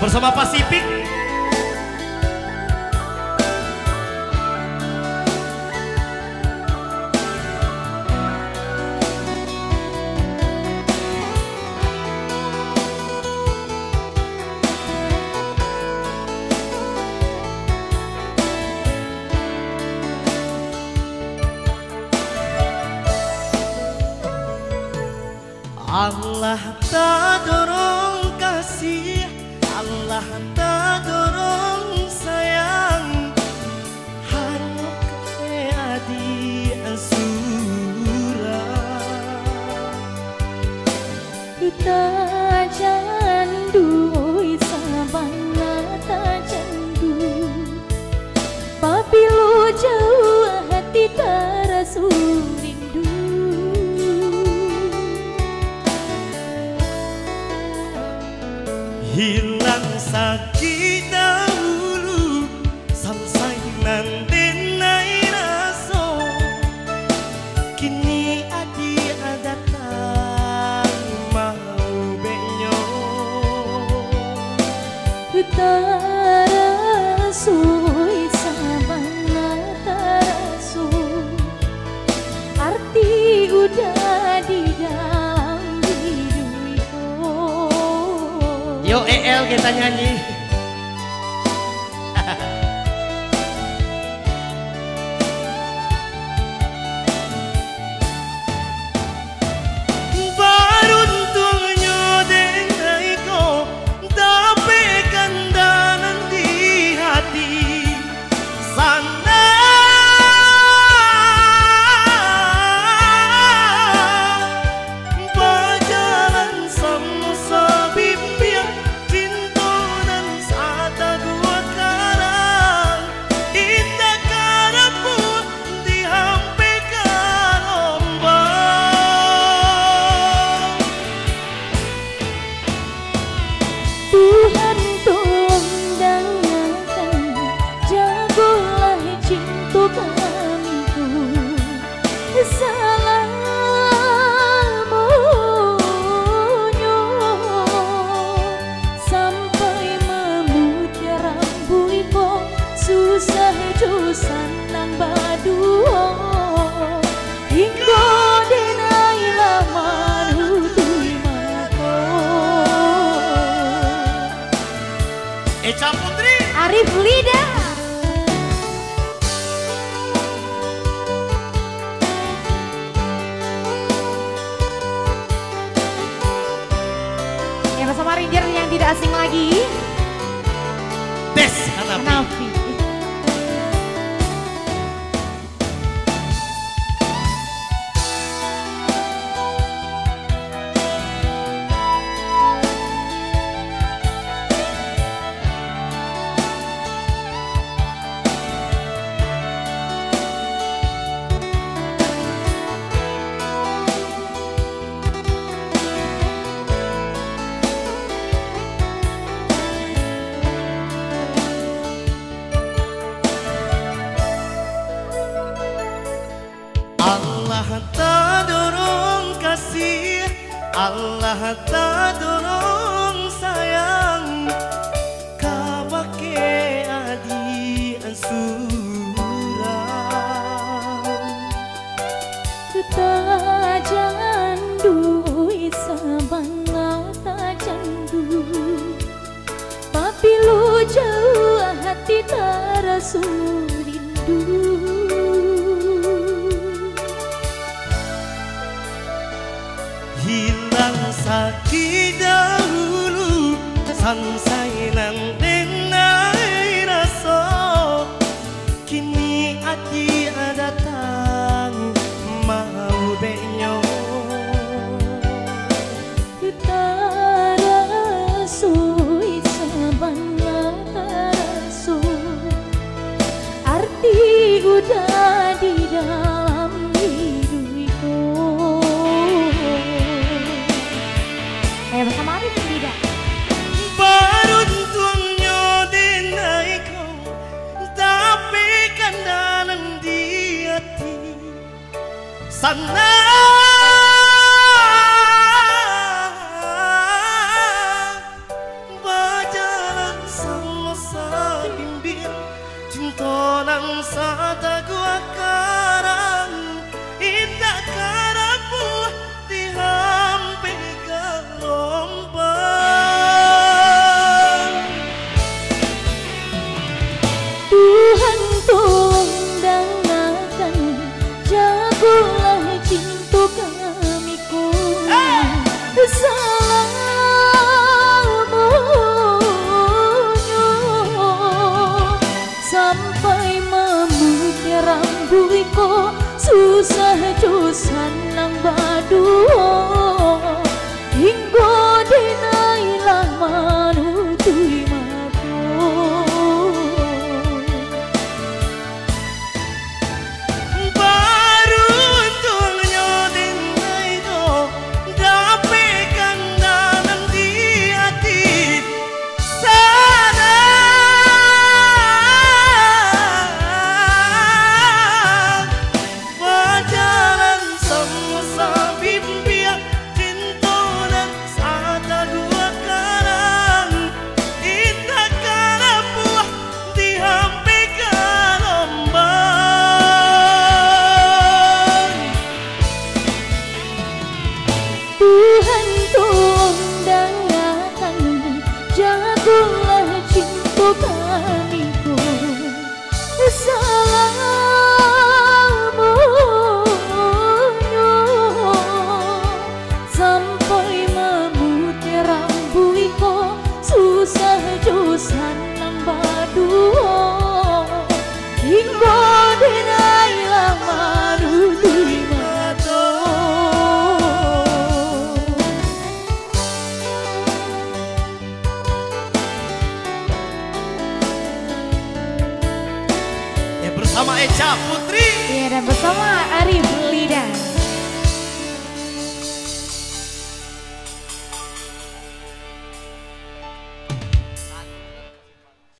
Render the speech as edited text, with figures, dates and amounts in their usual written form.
bersama Pasifik. Allah tak dorong kasih, Allah tak dorong sayang, hanya keadi ansura. Tak candu sabana tak candu, papilu jauh hati terasa rindu. Hilang sakit dahulu sampai nanti naik rasa, kini adi datang mau benyo. Tarasu sabana tarasu, arti udah di dalam hidupku. Yo EL kita nyanyi. Baruntungnya dengai kau, tapi kandanan di hati sana. Berjalan sama sebimpian cinta dan sata dua karang, indah karamu dihampaikan ombak. Tuhan tolong dengarkan, jagolah cinta kamiku. Salamunyo sampai memutih rambuiku, susah josan nang baduo. Hingga denailah manutui mako. Echa Putri. Arif Lida. Ya bersama Ranger yang tidak asing lagi, Des Hanafi. Nafi. Allah tak dorong kasih, Allah tak dorong sayang, kau pakai adi ansura. Tak candu sabana tak candu, papilu jauh hati terasa rindu. Hilang sakit dahulu sampai nanti naik rasa, kini hati datang mau benyo. Tarasu sabana tarasu, arti udah di dalam hidupku. Bersama Arif Lida. Baruntungnya denai kau, tapi kandanan di hati sana. Berjalan salamunyo sampai memutih rambutku susah jusan nang baduo hingga dinailah manutui Tuhan tundang datang jagalah cinta kamiku salamunyo sampai memutih rambutku susah jusan nang baduo hingga dinailah manutui bersama Echa Putri dan bersama Arif Lidan.